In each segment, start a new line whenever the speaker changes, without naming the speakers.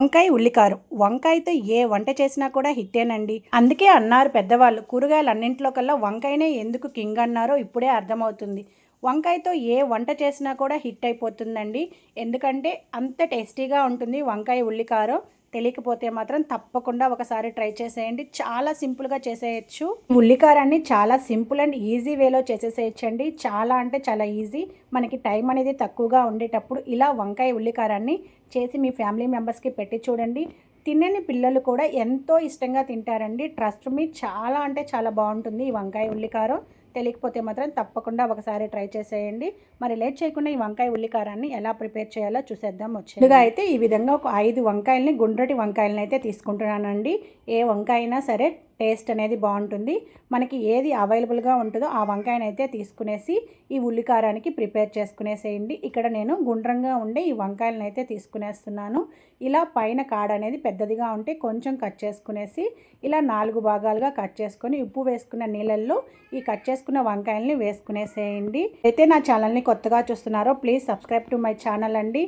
వంకాయ ఉల్లికారం. వంకాయతో ఏ వంట చేసినా కూడా హిట్టేనండి. అందుకే అన్నారు పెద్దవాళ్ళు, కూరగాయలు అన్నింట్లో కల్లా వంకాయనే ఎందుకు కింగ్ అన్నారో ఇప్పుడే అర్థమవుతుంది. వంకాయతో ఏ వంట చేసినా కూడా హిట్ అయిపోతుందండి. ఎందుకంటే అంత టేస్టీగా ఉంటుంది వంకాయ ఉల్లికారం. తెలియకపోతే మాత్రం తప్పకుండా ఒకసారి ట్రై చేసేయండి. చాలా సింపుల్గా చేసేయచ్చు. ఉల్లికారాన్ని చాలా సింపుల్ అండ్ ఈజీ వేలో చేసేసేయచ్చండి. చాలా అంటే చాలా ఈజీ. మనకి టైం అనేది తక్కువగా ఉండేటప్పుడు ఇలా వంకాయ ఉల్లికారాన్ని చేసి మీ ఫ్యామిలీ మెంబర్స్కి పెట్టి చూడండి. తినని పిల్లలు కూడా ఎంతో ఇష్టంగా తింటారండి. ట్రస్ట్ మీ, చాలా అంటే చాలా బాగుంటుంది ఈ వంకాయ ఉల్లికారం. తెలియకపోతే మాత్రం తప్పకుండా ఒకసారి ట్రై చేసేయండి. మరి లేట్ చేయకుండా ఈ వంకాయ ఉల్లికారాన్ని ఎలా ప్రిపేర్ చేయాలో చూసేద్దాం. ముందుగా అయితే ఈ విధంగా ఒక 5 వంకాయలని, గుండ్రటి వంకాయలని అయితే తీసుకుంటున్నానండి. ఏ వంకాయ అయినా సరే టేస్ట్ అనేది బాగుంటుంది. మనకి ఏది అవైలబుల్గా ఉంటుందో ఆ వంకాయని అయితే తీసుకునేసి ఈ ఉల్లికారానికి ప్రిపేర్ చేసుకునేసేయండి. ఇక్కడ నేను గుండ్రంగా ఉండే ఈ వంకాయలను అయితే తీసుకునేస్తున్నాను. ఇలా పైన కాడ అనేది పెద్దదిగా ఉంటే కొంచెం కట్ చేసుకునేసి ఇలా 4 భాగాలుగా కట్ చేసుకొని ఉప్పు వేసుకున్న నీళ్ళల్లో ఈ కట్ చేసుకున్న వంకాయల్ని వేసుకునేసేయండి. అయితే నా ఛానల్ని కొత్తగా చూస్తున్నారో please subscribe to my channel అండి.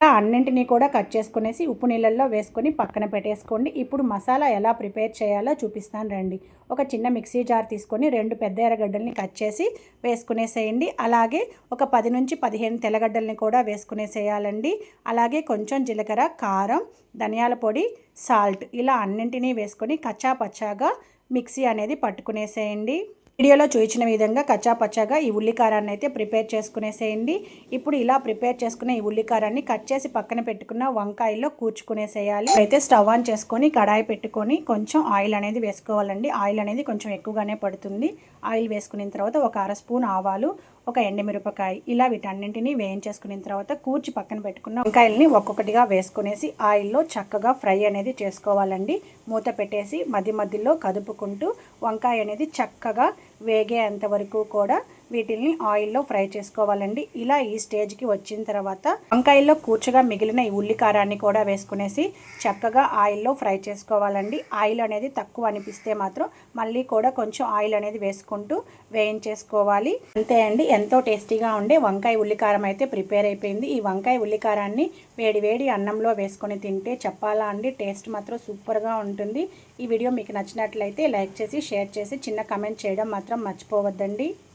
అన్నింటినీ కూడా కట్ చేసుకునేసి ఉప్పు నీళ్ళల్లో వేసుకొని పక్కన పెట్టేసుకోండి. ఇప్పుడు మసాలా ఎలా ప్రిపేర్ చేయాలో చూపిస్తాను రండి. ఒక చిన్న మిక్సీ జార్ తీసుకొని 2 పెద్ద ఎర్రగడ్డల్ని కట్ చేసి వేసుకునేసేయండి. అలాగే ఒక 10 నుంచి 15 తెల్లగడ్డల్ని కూడా వేసుకునేసేయాలండి. అలాగే కొంచెం జీలకర్ర, కారం, ధనియాల పొడి, సాల్ట్ ఇలా అన్నింటినీ వేసుకొని కచ్చా పచ్చాగా మిక్సీ అనేది పట్టుకునేసేయండి. వీడియోలో చూపించిన విధంగా కచ్చా పచ్చాగా ఈ ఉల్లికారాన్ని అయితే ప్రిపేర్ చేసుకునేసేయండి. ఇప్పుడు ఇలా ప్రిపేర్ చేసుకున్న ఈ ఉల్లికారాన్ని కట్ చేసి పక్కన పెట్టుకున్న వంకాయల్లో కూర్చుకునేసేయాలి. అయితే స్టవ్ ఆన్ చేసుకొని కడాయి పెట్టుకొని కొంచెం ఆయిల్ అనేది వేసుకోవాలండి. ఆయిల్ అనేది కొంచెం ఎక్కువగానే పడుతుంది. ఆయిల్ వేసుకున్న తర్వాత ఒక 1/2 స్పూన్ ఆవాలు, ఒక ఎండుమిరపకాయ ఇలా వీటన్నింటినీ వేయించేసుకున్న తర్వాత కూర్చి పక్కన పెట్టుకున్న వంకాయల్ని ఒక్కొక్కటిగా వేసుకునేసి ఆయిల్లో చక్కగా ఫ్రై అనేది చేసుకోవాలండి. మూత పెట్టేసి మధ్య మధ్యలో కదుపుకుంటూ వంకాయ అనేది చక్కగా వేగేంత వరకు కూడా వీటిని ఆయిల్లో ఫ్రై చేసుకోవాలండి. ఇలా ఈ స్టేజ్కి వచ్చిన తర్వాత వంకాయల్లో కూర్చగా మిగిలిన ఈ ఉల్లికారాన్ని కూడా వేసుకునేసి చక్కగా ఆయిల్లో ఫ్రై చేసుకోవాలండి. ఆయిల్ అనేది తక్కువ అనిపిస్తే మాత్రం మళ్ళీ కూడా కొంచెం ఆయిల్ అనేది వేసుకుంటూ వేయించేసుకోవాలి. అంతే అండి, ఎంతో టేస్టీగా ఉండే వంకాయ ఉల్లికారం అయితే ప్రిపేర్ అయిపోయింది. ఈ వంకాయ ఉల్లికారాన్ని వేడి వేడి అన్నంలో వేసుకొని తింటే చెప్పాలా అండి, టేస్ట్ మాత్రం సూపర్గా ఉంటుంది. ఈ వీడియో మీకు నచ్చినట్లయితే లైక్ చేసి, షేర్ చేసి, చిన్న కమెంట్ చేయడం మాత్రం మర్చిపోవద్దండి.